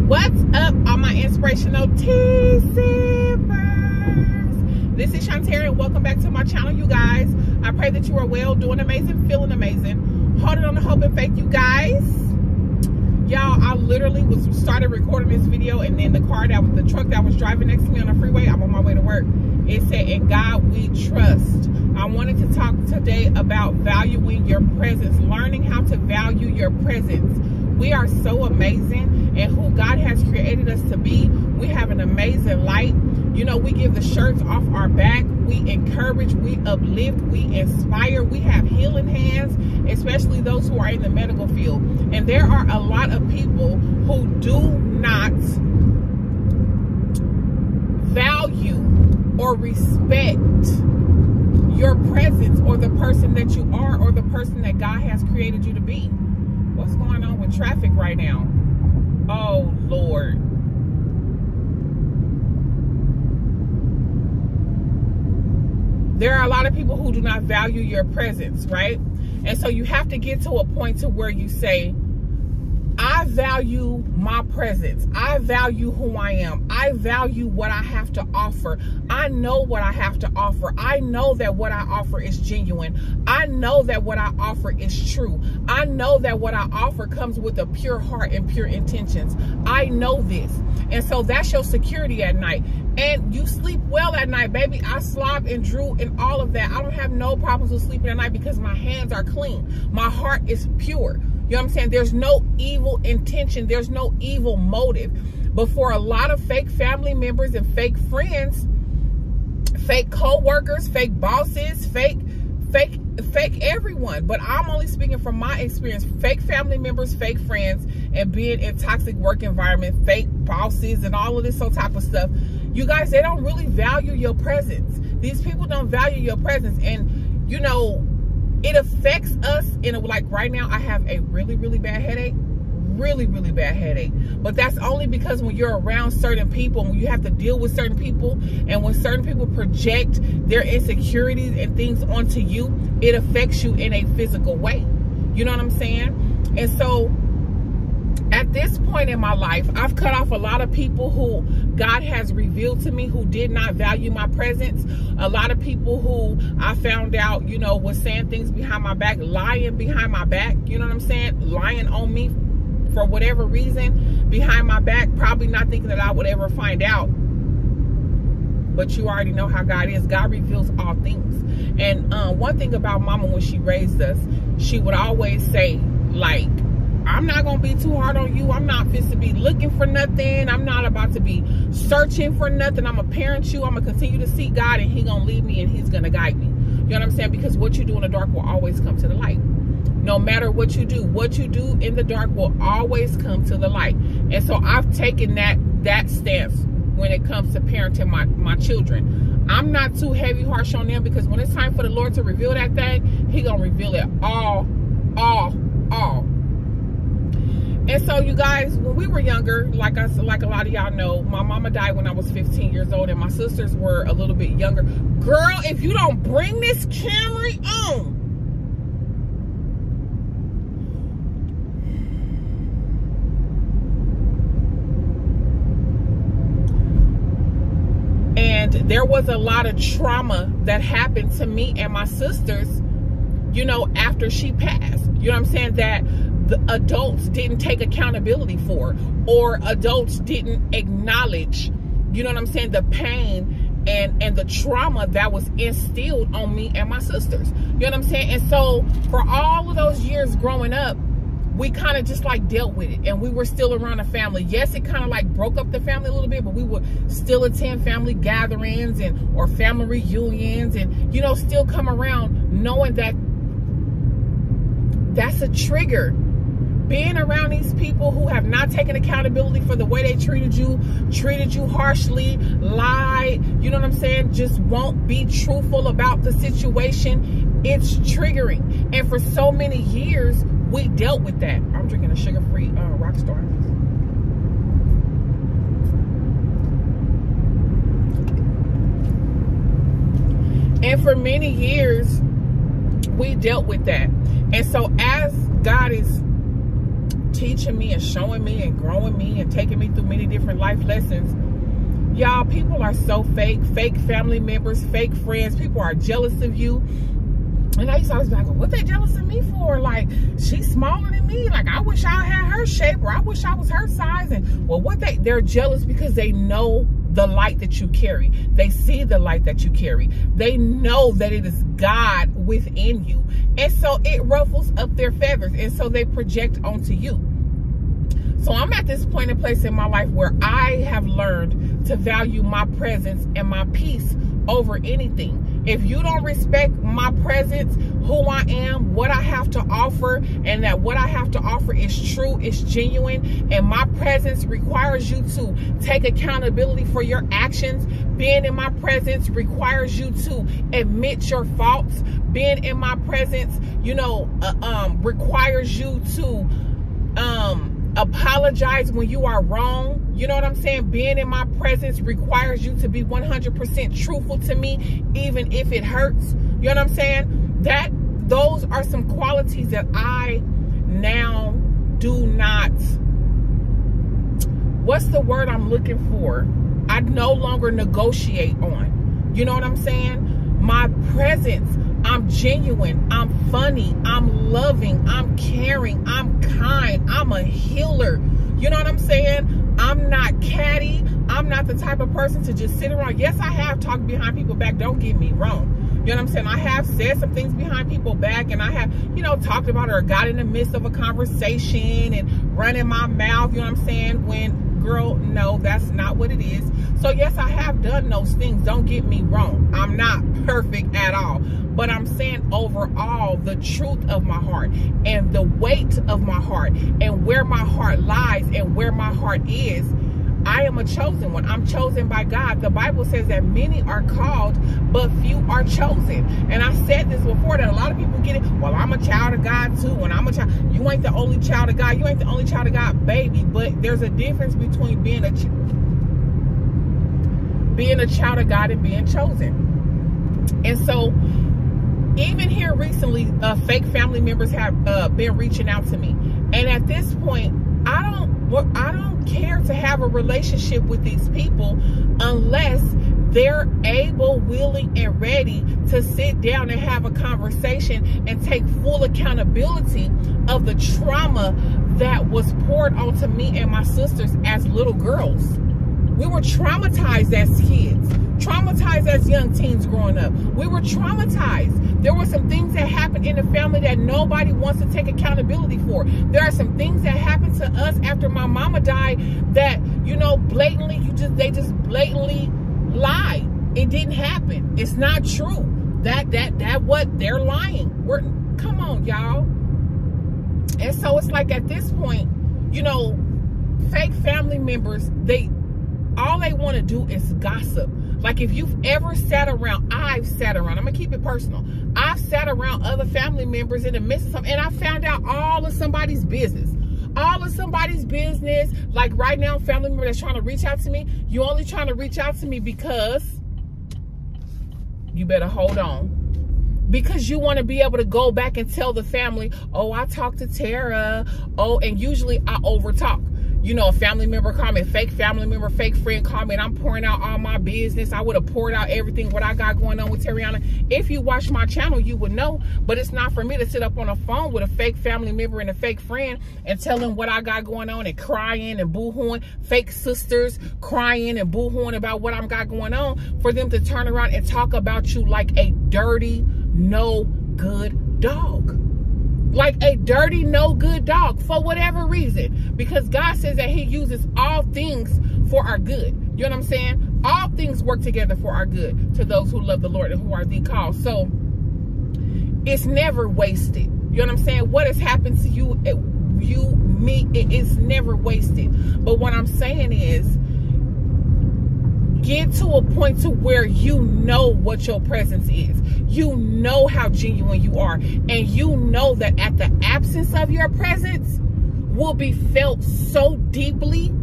What's up, all my inspirational tea sippers? This is Shantera, and welcome back to my channel, you guys. I pray that you are well, doing amazing, feeling amazing, holding on to hope and faith, you guys. Y'all, I literally started recording this video, and then the truck that was driving next to me on the freeway, I'm on my way to work, it said, "In God we trust." I wanted to talk today about valuing your presence, learning how to value your presence. We are so amazing, and who God has created us to be. We have an amazing light. You know, we give the shirts off our back. We encourage, we uplift, we inspire. We have healing hands, especially those who are in the medical field. And there are a lot of people who do not value or respect your presence or the person that you are or the person that God has created you to be. What's going on with traffic right now? Oh, Lord. There are a lot of people who do not value your presence, right? And so you have to get to a point to where you say, I value my presence. I value who I am. I value what I have to offer. I know what I have to offer. I know that what I offer is genuine. I know that what I offer is true. I know that what I offer comes with a pure heart and pure intentions. I know this. And so that's your security at night. And you sleep well at night, baby. I slob and drool and all of that. I don't have no problems with sleeping at night because my hands are clean. My heart is pure. You know what I'm saying? There's no evil intention. There's no evil motive. But for a lot of fake family members and fake friends, fake co-workers, fake bosses, fake everyone. But I'm only speaking from my experience. Fake family members, fake friends, and being in toxic work environment, fake bosses, and all of this type of stuff. You guys, they don't really value your presence. These people don't value your presence. And, you know, it affects us in a, like right now, I have a really, really bad headache. Really, really bad headache. But that's only because when you're around certain people, when you have to deal with certain people, and when certain people project their insecurities and things onto you, it affects you in a physical way. You know what I'm saying? And so at this point in my life, I've cut off a lot of people who God has revealed to me who did not value my presence. A lot of people who I found out, you know, was saying things behind my back, lying behind my back. You know what I'm saying? Lying on me for whatever reason behind my back, probably not thinking that I would ever find out. But you already know how God is. God reveals all things. And one thing about Mama, when she raised us, she would always say, like, I'm not going to be too hard on you. I'm not fit to be looking for nothing. I'm not about to be searching for nothing. I'm going to parent you. I'm going to continue to seek God, and He's going to lead me and He's going to guide me. You know what I'm saying? Because what you do in the dark will always come to the light. No matter what you do in the dark will always come to the light. And so I've taken that stance when it comes to parenting my children. I'm not too heavy harsh on them, because when it's time for the Lord to reveal that thing, He going to reveal it all. And so, you guys, when we were younger, like a lot of y'all know, my mama died when I was 15 years old, and my sisters were a little bit younger. Girl, if you don't bring this Camry on. And there was a lot of trauma that happened to me and my sisters, you know, after she passed. You know what I'm saying? That the adults didn't take accountability for, or adults didn't acknowledge, you know what I'm saying, the pain and the trauma that was instilled on me and my sisters. You know what I'm saying? And so for all of those years growing up, we kind of just like dealt with it, and we were still around the family. Yes, it kind of like broke up the family a little bit, but we would still attend family gatherings or family reunions, and, you know, still come around knowing that that's a trigger. Being around these people who have not taken accountability for the way they treated you harshly, lied, you know what I'm saying, just won't be truthful about the situation, it's triggering. And for so many years, we dealt with that. I'm drinking a sugar-free Rockstar. And for many years, we dealt with that. And so as God is teaching me and showing me and growing me and taking me through many different life lessons. Y'all, people are so fake family members, fake friends. People are jealous of you. And I used to always be like, well, what they jealous of me for? Like, she's smaller than me. Like, I wish I had her shape, or I wish I was her size. And well, they're jealous because they know the light that you carry. They see the light that you carry. They know that it is God within you. And so it ruffles up their feathers. And so they project onto you. So I'm at this point and place in my life where I have learned to value my presence and my peace over anything. If you don't respect my presence, who I am, what I have to offer, and that what I have to offer is true, it's genuine, and my presence requires you to take accountability for your actions. Being in my presence requires you to admit your faults. Being in my presence, requires you to apologize when you are wrong. You know what I'm saying? Being in my presence requires you to be 100% truthful to me, even if it hurts. You know what I'm saying? Those are some qualities that I now do not, what's the word I'm looking for? I no longer negotiate on. You know what I'm saying? My presence, I'm genuine, I'm funny, I'm loving, I'm caring, I'm kind, I'm a healer. You know what I'm saying? I'm not catty. I'm not the type of person to just sit around. Yes, I have talked behind people's back. Don't get me wrong. You know what I'm saying? I have said some things behind people's back, and I have, talked about or got in the midst of a conversation and running my mouth, you know what I'm saying? When, girl, no, that's not what it is. So yes, I have done those things. Don't get me wrong. I'm not perfect at all. But I'm saying overall, the truth of my heart and the weight of my heart and where my heart lies and where my heart is, I am a chosen one. I'm chosen by God. The Bible says that many are called, but few are chosen. And I said this before, that a lot of people get it. Well, I'm a child of God too. And I'm a child. You ain't the only child of God. You ain't the only child of God, baby. But there's a difference between being a child of God and being chosen. And so, even here recently, fake family members have been reaching out to me. And at this point, I don't care to have a relationship with these people unless they're able, willing, and ready to sit down and have a conversation and take full accountability of the trauma that was poured onto me and my sisters as little girls. We were traumatized as kids, traumatized as young teens growing up. We were traumatized. There were some things that happened in the family that nobody wants to take accountability for. There are some things that happened to us after my mama died that, blatantly, they just blatantly lied. It didn't happen. It's not true. That what they're lying. Come on, y'all. And so it's like at this point, fake family members, all they want to do is gossip. Like if you've ever sat around, I'm going to keep it personal. I've sat around other family members in the midst of something, and I found out all of somebody's business. All of somebody's business. Like right now, family member that's trying to reach out to me, you only trying to reach out to me because you better hold on. Because you want to be able to go back and tell the family, oh, I talked to Tara. Oh, and usually I overtalk. A family member call me, fake family member, fake friend call me, and I'm pouring out all my business. I would have poured out everything, what I got going on with Tariana. If you watch my channel, you would know. But it's not for me to sit up on a phone with a fake family member and a fake friend and tell them what I got going on and crying and boo-hooing. Fake sisters crying and boo-hooing about what I've got going on, for them to turn around and talk about you like a dirty, no good dog. Like a dirty, no good dog, for whatever reason. Because God says that he uses all things for our good. You know what I'm saying? All things work together for our good to those who love the Lord and who are the called. So it's never wasted. You know what I'm saying? What has happened to you, me, it's never wasted. But what I'm saying is, get to a point to where you know what your presence is. You know how genuine you are. And you know that at the absence of your presence will be felt so deeply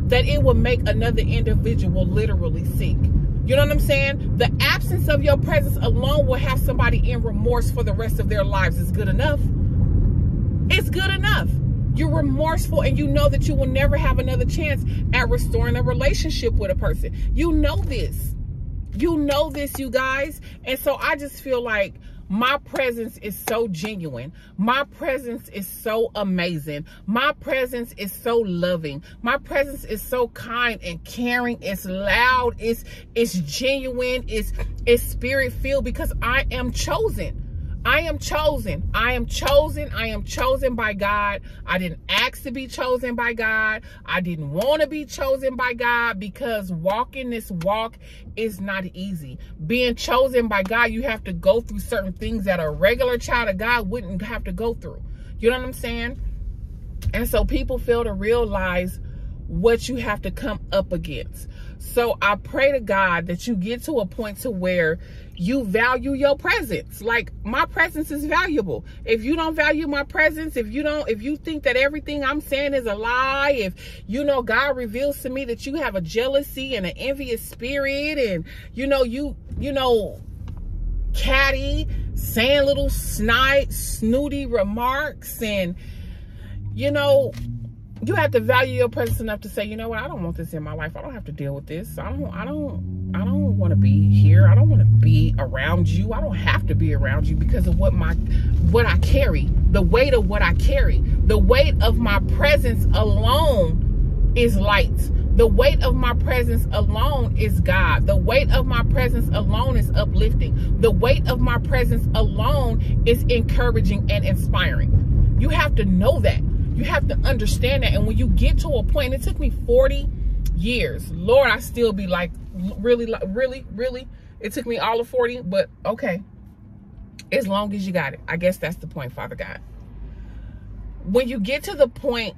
that it will make another individual literally sick. You know what I'm saying? The absence of your presence alone will have somebody in remorse for the rest of their lives. It's good enough. It's good enough. You're remorseful, and you know that you will never have another chance at restoring a relationship with a person. You know this. You know this, you guys. And so I just feel like my presence is so genuine. My presence is so amazing. My presence is so loving. My presence is so kind and caring. It's loud. It's genuine. It's spirit-filled, because I am chosen. I am chosen. I am chosen. I am chosen by God. I didn't ask to be chosen by God. I didn't want to be chosen by God, because walking this walk is not easy. Being chosen by God, you have to go through certain things that a regular child of God wouldn't have to go through. You know what I'm saying? And so people fail to realize what you have to come up against. So I pray to God that you get to a point to where you value your presence. Like, my presence is valuable. If you don't value my presence, if you think that everything I'm saying is a lie, if you know God reveals to me that you have a jealousy and an envious spirit, and you know catty, saying little snooty remarks, and you have to value your presence enough to say, you know what, I don't want this in my life. I don't have to deal with this. I don't want to be here. I don't want to be around you. I don't have to be around you because of what I carry, the weight of what I carry. The weight of my presence alone is light. The weight of my presence alone is God. The weight of my presence alone is uplifting. The weight of my presence alone is encouraging and inspiring. You have to know that. You have to understand that. And when you get to a point, it took me 40 years. Lord, I still be like, really? It took me all of 40, but okay. As long as you got it. I guess that's the point, Father God. When you get to the point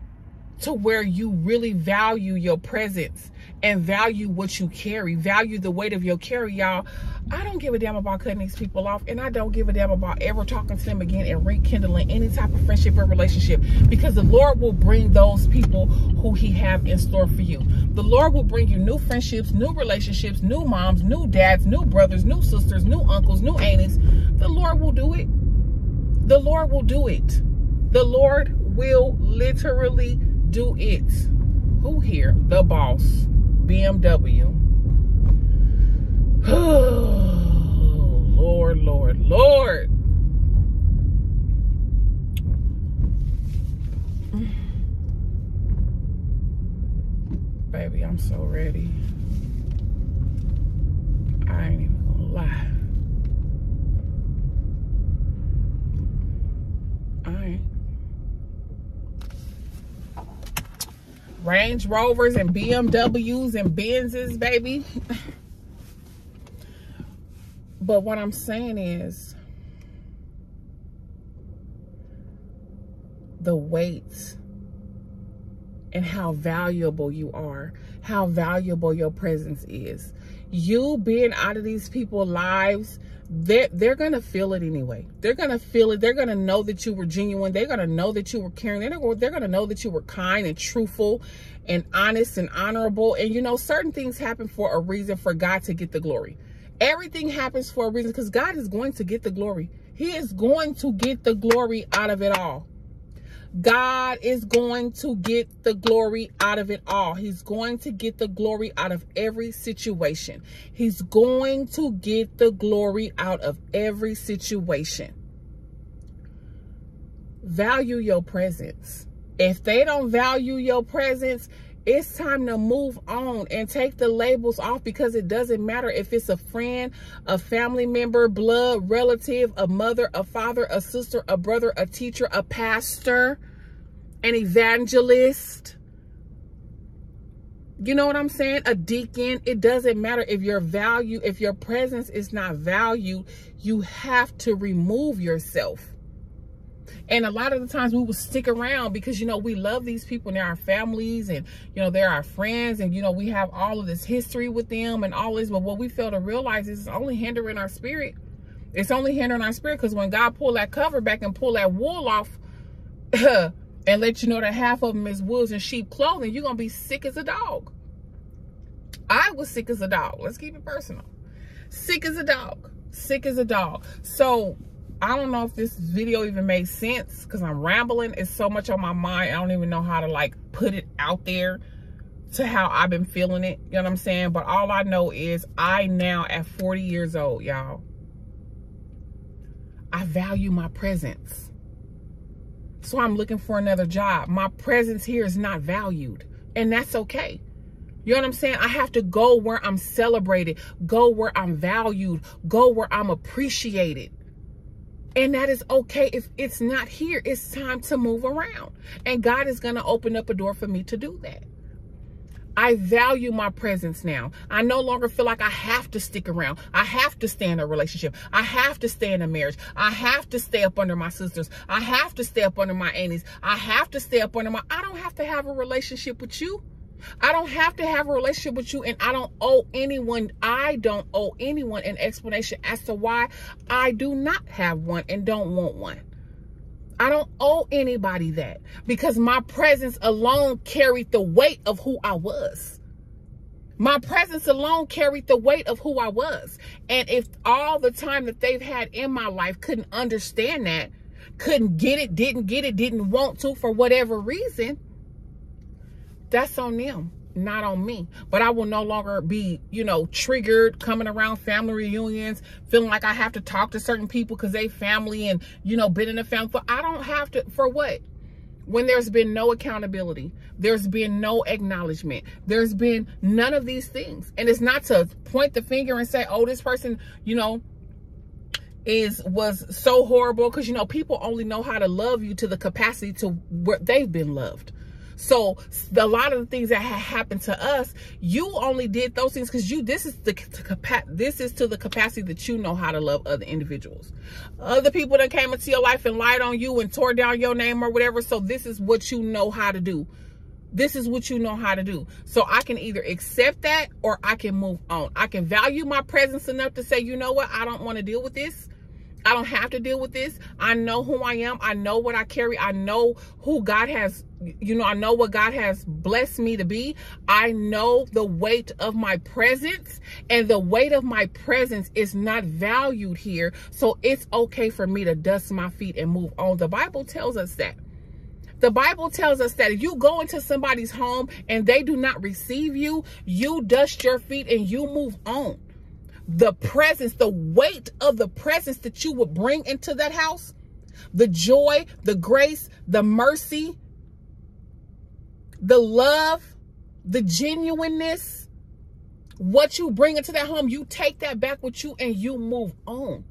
to where you really value your presence and value what you carry, value the weight of your carry, y'all, I don't give a damn about cutting these people off, and I don't give a damn about ever talking to them again and rekindling any type of friendship or relationship, because the Lord will bring those people who he have in store for you. The Lord will bring you new friendships, new relationships, new moms, new dads, new brothers, new sisters, new uncles, new aunties. The Lord will do it. The Lord will do it. The Lord will literally do it. Who here? The boss. BMW. Oh, Lord. Baby, I'm so ready. I ain't even gonna lie. Range Rovers and BMWs and Benzes, baby. But what I'm saying is, the weight and how valuable you are, how valuable your presence is. You being out of these people's lives, they're going to feel it anyway. They're going to feel it. They're going to know that you were genuine. They're going to know that you were caring. They're going to know that you were kind and truthful and honest and honorable. And certain things happen for a reason, for God to get the glory. Everything happens for a reason, because God is going to get the glory. He is going to get the glory out of it all. God is going to get the glory out of it all. He's going to get the glory out of every situation. He's going to get the glory out of every situation. Value your presence. If they don't value your presence, it's time to move on and take the labels off, because it doesn't matter if it's a friend, a family member, blood relative, a mother, a father, a sister, a brother, a teacher, a pastor, an evangelist. You know what I'm saying? A deacon. It doesn't matter if if your presence is not valued, you have to remove yourself. And a lot of the times we will stick around because, we love these people and they're our families, and, they're our friends, and, we have all of this history with them and all this. But what we fail to realize is it's only hindering our spirit. It's only hindering our spirit, because when God pull that cover back and pull that wool off and let you know that half of them is wolves in sheep clothing, you're going to be sick as a dog. I was sick as a dog. Let's keep it personal. Sick as a dog. Sick as a dog. So I don't know if this video even made sense because I'm rambling. It's so much on my mind. I don't even know how to like put it out there to how I've been feeling it. You know what I'm saying? But all I know is I now at 40 years old, y'all, I value my presence. So I'm looking for another job. My presence here is not valued, and that's okay. You know what I'm saying? I have to go where I'm celebrated, go where I'm valued, go where I'm appreciated. And that is okay if it's not here. It's time to move around. And God is going to open up a door for me to do that. I value my presence now. I no longer feel like I have to stick around. I have to stay in a relationship. I have to stay in a marriage. I have to stay up under my sisters. I have to stay up under my aunties. I have to stay up under my... I don't have to have a relationship with you. I don't have to have a relationship with you, and I don't owe anyone an explanation as to why I do not have one and don't want one. I don't owe anybody that, because my presence alone carried the weight of who I was. My presence alone carried the weight of who I was. And if all the time that they've had in my life couldn't understand that, couldn't get it, didn't want to for whatever reason, that's on them, not on me. But I will no longer be, you know, triggered coming around family reunions, feeling like I have to talk to certain people because they family and, you know, been in the family. But I don't have to, for what? When there's been no accountability, there's been no acknowledgement, there's been none of these things. And it's not to point the finger and say, oh, this person, you know, was so horrible, because, you know, people only know how to love you to the capacity to where they've been loved. So a lot of the things that have happened to us, you only did those things because this is to the capacity that you know how to love other individuals. Other people that came into your life and lied on you and tore down your name or whatever. So this is what you know how to do. This is what you know how to do. So I can either accept that or I can move on. I can value my presence enough to say, you know what? I don't want to deal with this. I don't have to deal with this. I know who I am. I know what I carry. I know who God has, you know, I know what God has blessed me to be. I know the weight of my presence, and the weight of my presence is not valued here. So it's okay for me to dust my feet and move on. The Bible tells us that. The Bible tells us that if you go into somebody's home and they do not receive you, you dust your feet and you move on. The presence, the weight of the presence that you would bring into that house, the joy, the grace, the mercy, the love, the genuineness, what you bring into that home, you take that back with you and you move on.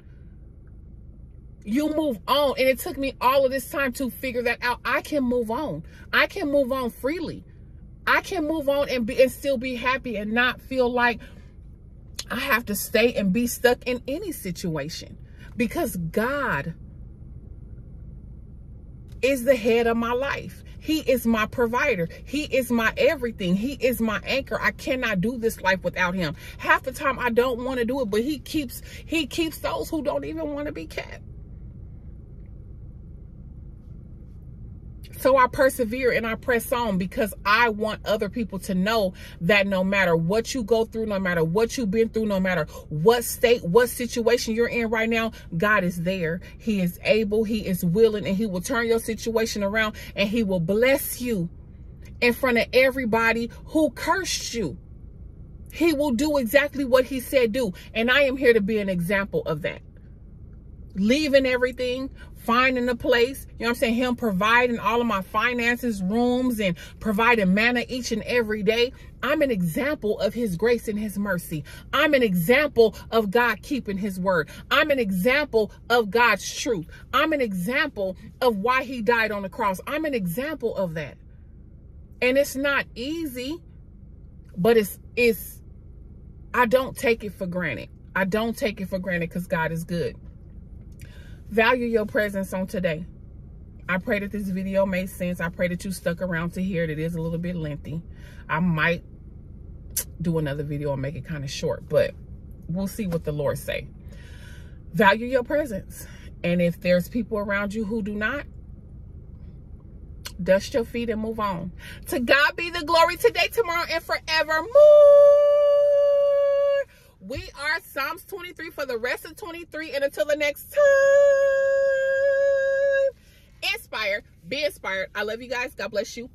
You move on. And it took me all of this time to figure that out. I can move on. I can move on freely. I can move on and still be happy and not feel like I have to stay and be stuck in any situation, because God is the head of my life. He is my provider. He is my everything. He is my anchor. I cannot do this life without him. Half the time I don't want to do it, but he keeps those who don't even want to be kept. So I persevere and I press on, because I want other people to know that no matter what you go through, no matter what you've been through, no matter what state, what situation you're in right now, God is there. He is able, he is willing, and he will turn your situation around, and he will bless you in front of everybody who cursed you. He will do exactly what he said do. And I am here to be an example of that. Leaving everything, finding a place, you know what I'm saying? Him providing all of my finances, rooms, and providing manna each and every day. I'm an example of his grace and his mercy. I'm an example of God keeping his word. I'm an example of God's truth. I'm an example of why he died on the cross. I'm an example of that. And it's not easy, but I don't take it for granted. I don't take it for granted, because God is good. Value your presence on today. I pray that this video made sense. I pray that you stuck around to hear it. It is a little bit lengthy. I might do another video and make it kind of short, but we'll see what the Lord say. Value your presence. And if there's people around you who do not, dust your feet and move on. To God be the glory today, tomorrow, and forevermore. We are Psalms 23 for the rest of 23, and until the next time. inspire, be inspired. I love you guys. God bless you.